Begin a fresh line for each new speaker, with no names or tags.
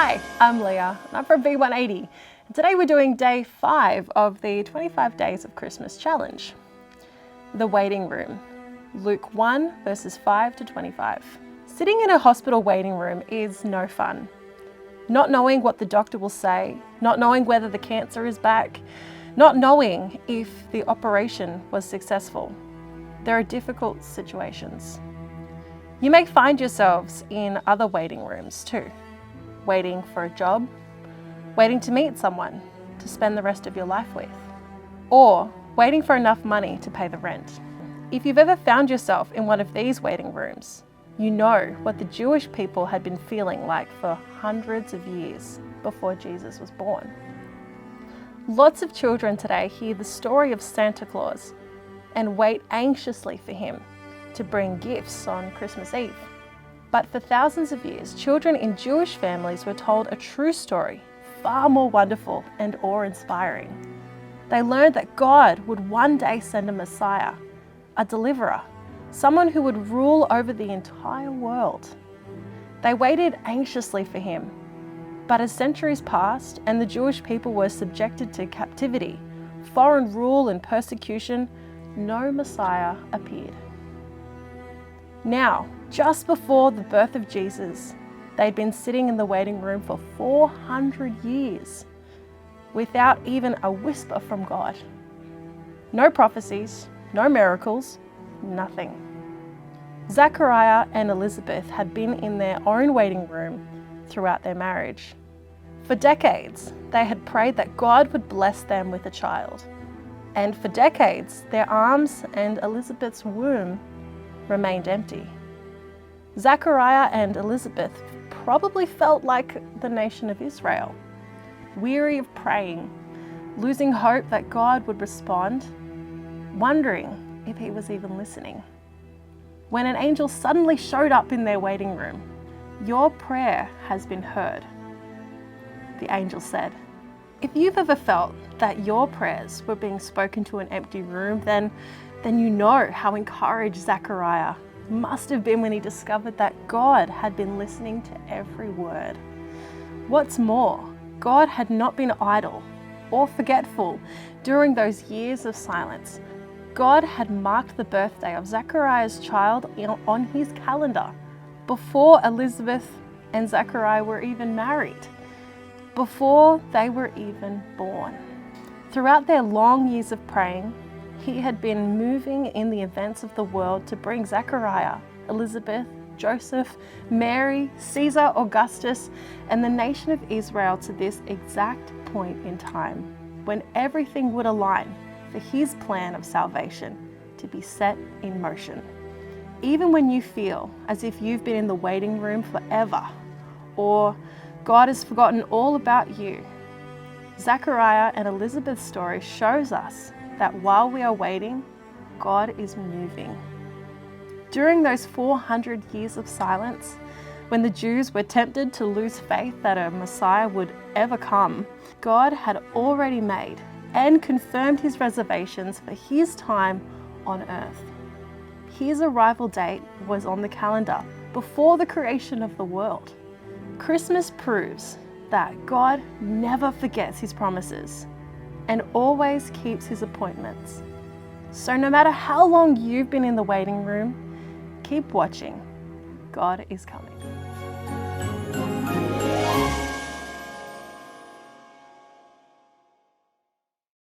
Hi, I'm Leah, and I'm from B180. And today we're doing day 5 of the 25 Days of Christmas Challenge. The waiting room, Luke 1, verses 5 to 25. Sitting in a hospital waiting room is no fun. Not knowing what the doctor will say, not knowing whether the cancer is back, not knowing if the operation was successful. There are difficult situations. You may find yourselves in other waiting rooms too. Waiting for a job, waiting to meet someone to spend the rest of your life with, or waiting for enough money to pay the rent. If you've ever found yourself in one of these waiting rooms, you know what the Jewish people had been feeling like for hundreds of years before Jesus was born. Lots of children today hear the story of Santa Claus and wait anxiously for him to bring gifts on Christmas Eve. But for thousands of years, children in Jewish families were told a true story, far more wonderful and awe-inspiring. They learned that God would one day send a Messiah, a deliverer, someone who would rule over the entire world. They waited anxiously for him, but as centuries passed and the Jewish people were subjected to captivity, foreign rule and persecution, no Messiah appeared. Now, just before the birth of Jesus, they'd been sitting in the waiting room for 400 years without even a whisper from God. No prophecies, no miracles, nothing. Zechariah and Elizabeth had been in their own waiting room throughout their marriage. For decades, they had prayed that God would bless them with a child. And for decades, their arms and Elizabeth's womb remained empty. Zechariah and Elizabeth probably felt like the nation of Israel, weary of praying, losing hope that God would respond, wondering if he was even listening. When an angel suddenly showed up in their waiting room, "Your prayer has been heard," the angel said. If you've ever felt that your prayers were being spoken to an empty room, then you know how encouraged Zechariah must have been when he discovered that God had been listening to every word. What's more, God had not been idle or forgetful during those years of silence. God had marked the birthday of Zechariah's child on his calendar before Elizabeth and Zechariah were even married, before they were even born. Throughout their long years of praying, he had been moving in the events of the world to bring Zechariah, Elizabeth, Joseph, Mary, Caesar, Augustus, and the nation of Israel to this exact point in time when everything would align for his plan of salvation to be set in motion. Even when you feel as if you've been in the waiting room forever, or God has forgotten all about you, Zechariah and Elizabeth's story shows us that while we are waiting, God is moving. During those 400 years of silence, when the Jews were tempted to lose faith that a Messiah would ever come, God had already made and confirmed his reservations for his time on earth. His arrival date was on the calendar before the creation of the world. Christmas proves that God never forgets his promises and always keeps his appointments. So no matter how long you've been in the waiting room, keep watching. God is coming.